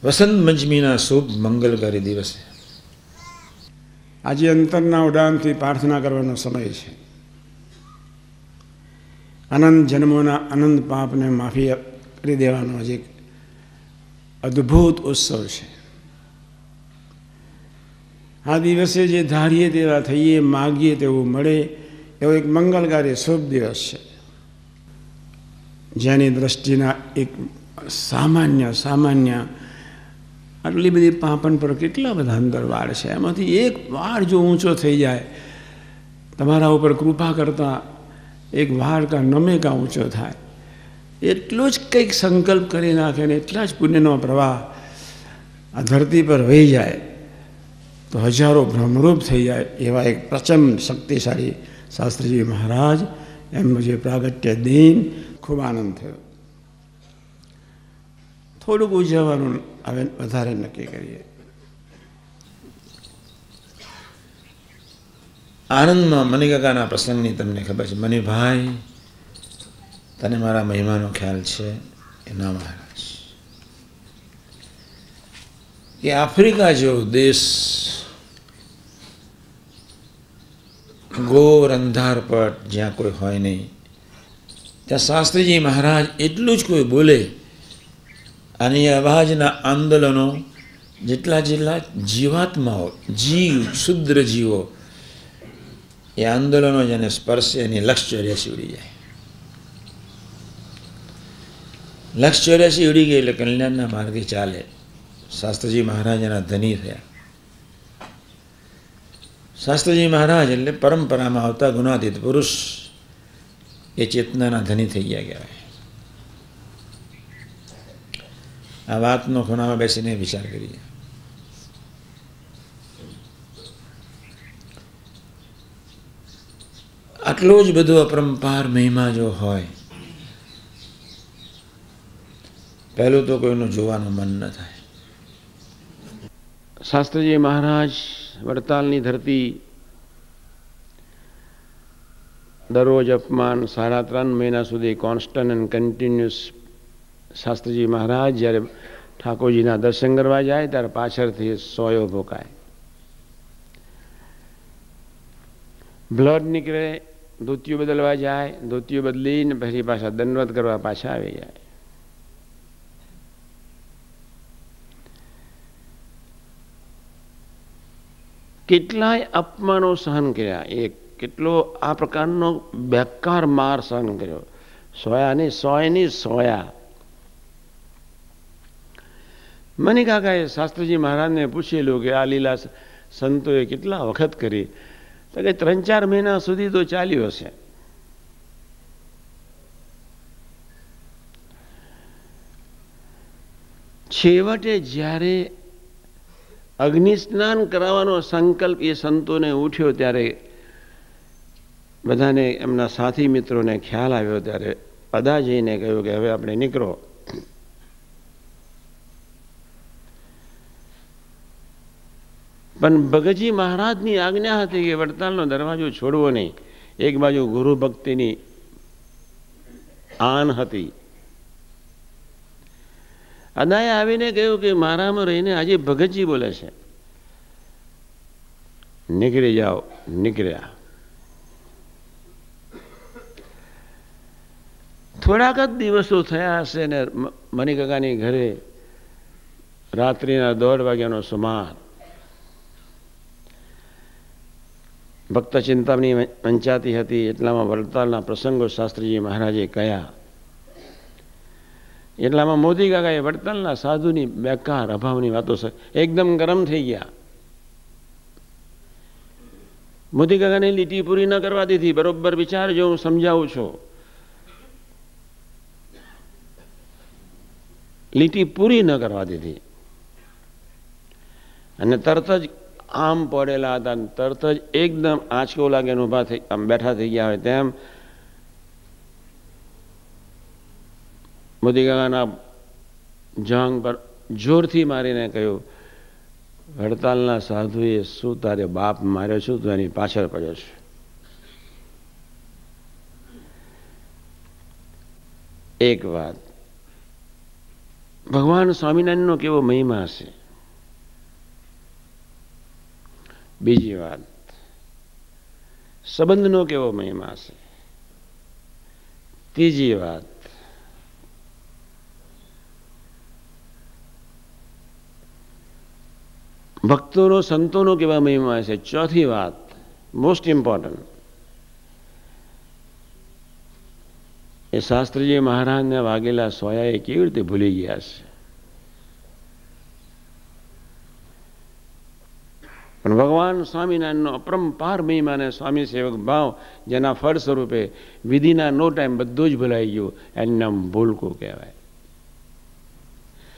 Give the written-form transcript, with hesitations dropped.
વસંત પંચમીના શુભ મંગલકારી દિવસે આજે અંતરના ઉડાનથી પ્રાર્થના કરવાનો સમય છે. અનંત જન્મોના અનંત પાપને માફી કરી દેવાનો આજે એક અદ્ભુત ઉત્સવ છે. આ દિવસે જે ધારીએ તેવા થઈએ, માગીએ તેવું મળે, એવો એક મંગલકારી શુભ દિવસ છે. જેની દ્રષ્ટિના એક સામાન્ય આટલી બધી પાંપણ પર કેટલા બધા અંદર વાળ છે, એમાંથી એક વાળ જો ઊંચો થઈ જાય, તમારા ઉપર કૃપા કરતા એક વાળ કા નમે કા ઊંચો થાય, એટલો જ કંઈક સંકલ્પ કરી નાખે ને એટલા જ પુણ્યનો પ્રવાહ આ ધરતી પર વહી જાય તો હજારો ભ્રમરૂપ થઈ જાય એવા એક પ્રચંડ શક્તિશાળી શાસ્ત્રીજી મહારાજ, એમનું જે પ્રાગટ્ય દિન, ખૂબ આનંદ થયો. થોડુંક ઉજવવાનું હવે વધારે નક્કી કરીએ. આનંદમાં મણિકાકાના પ્રસંગની તમને ખબર છે. મણિભાઈ, તને મારા મહિમાનો ખ્યાલ છે? એના મહારાજ કે આફ્રિકા જેવો દેશ, ઘોર અંધારપટ, જ્યાં કોઈ હોય નહીં, ત્યાં શાસ્ત્રીજી મહારાજ એટલું જ કોઈ બોલે અને અવાજના આંદોલનો જેટલા જીવાત્માઓ, જીવ, શુદ્ર જીવો, એ આંદોલનો જેને સ્પર્શે એની લક્ષ 84 ઉડી જાય. લક્ષ 84 ઉડી ગઈ એટલે કલ્યાણના માર્ગે ચાલે. શાસ્ત્રીજી મહારાજ એના ધની થયા. શાસ્ત્રીજી મહારાજ એટલે પરંપરામાં આવતા ગુણાતીત પુરુષ, એ ચેતનાના ધની થઈ ગયા કહેવાય. આ વાતનો ખૂણામાં બેસીને વિચાર કરીએ. આટલો જ બધો અપરંપાર મહિમા જો હોય, પહેલું તો કોઈનું જોવાનું મન ન થાય. શાસ્ત્રીજી મહારાજ વડતાલની ધરતી, દરરોજ અપમાન, 3.5 મહિના સુધી કોન્સ્ટન્ટ એન્ડ કન્ટિન્યુઅસ શાસ્ત્રીજી મહારાજ જ્યારે ઠાકોરજીના દર્શન કરવા જાય ત્યારે પાછળથી સોયો ભોકાય, બ્લડ નીકળે, ધોતિયું બદલવા જાય, ધોતિયું બદલીને પછી પાછા દંડવત કરવા પાછા આવી જાય. કેટલાય અપમાનો સહન કર્યા, એક કેટલો આ પ્રકારનો બેકાર માર સહન કર્યો. સોયાની સોયા. મણિકાકાએ શાસ્ત્રીજી મહારાજને પૂછેલું કે આ લીલા સંતોએ કેટલા વખત કરી? તો કે 3-4 મહિના સુધી તો ચાલ્યું હશે. છેવટે જ્યારે અગ્નિ સ્નાન કરાવવાનો સંકલ્પ એ સંતોને ઉઠ્યો ત્યારે બધાને, એમના સાથી મિત્રોને ખ્યાલ આવ્યો ત્યારે પદાજીને કહ્યું કે હવે આપણે નીકળો. પણ ભગતજી મહારાજની આજ્ઞા હતી કે વડતાલનો દરવાજો છોડવો નહીં. એક બાજુ ગુરુ ભક્તિની આન હતી. અદાએ આવીને કહ્યું કે મારામાં રહીને આજે ભગતજી બોલે છે, નીકળી જાઓ. નીકળ્યા. થોડાક જ દિવસો થયા હશે ને મણિકાકાની ઘરે રાત્રિના 1:30 વાગ્યાનો સુમાર ભક્ત ચિંતામણી વંચાતી હતી. એટલામાં વડતાલના પ્રસંગો શાસ્ત્રીજી મહારાજે કયા. એટલામાં મોદી કાકાએ વડતાલના સાધુની બેકાર અભાવની વાતો એકદમ ગરમ થઈ ગયા. મોદી કાકાને લીટી પૂરી ન કરવા દીધી. બરોબર વિચારજો, હું સમજાવું છું. લીટી પૂરી ન કરવા દીધી અને તરત જ આમ પડેલા હતા, તરત જ એકદમ આંચકો લાગે ઊભા થઈ, આમ બેઠા થઈ ગયા હોય તેમ મોદી કાકાના જાંઘ પર જોરથી મારીને કહ્યું, વડતાલના સાધુએ શું તારે બાપ માર્યો છું? તું એની પાછળ પડ્યો છે. એક વાત, ભગવાન સ્વામિનારાયણનો કેવો મહિમા છે. બીજી વાત, સંબંધનો કેવો મહિમા છે. ત્રીજી વાત, ભક્તોનો સંતોનો કેવા મહિમા છે. ચોથી વાત, મોસ્ટ ઇમ્પોર્ટન્ટ, એ શાસ્ત્રીજી મહારાજને વાગેલા સોયા એ કેવી રીતે ભૂલી ગયા છે. પણ ભગવાન સ્વામિનારાયણનો અપરંપાર મહિમા અને સ્વામી સેવક ભાવ જેના ફળ સ્વરૂપે વિધિના નો ટાઈમ બધું જ ભૂલાઈ ગયું, એનું નામ ભૂલકું કહેવાય.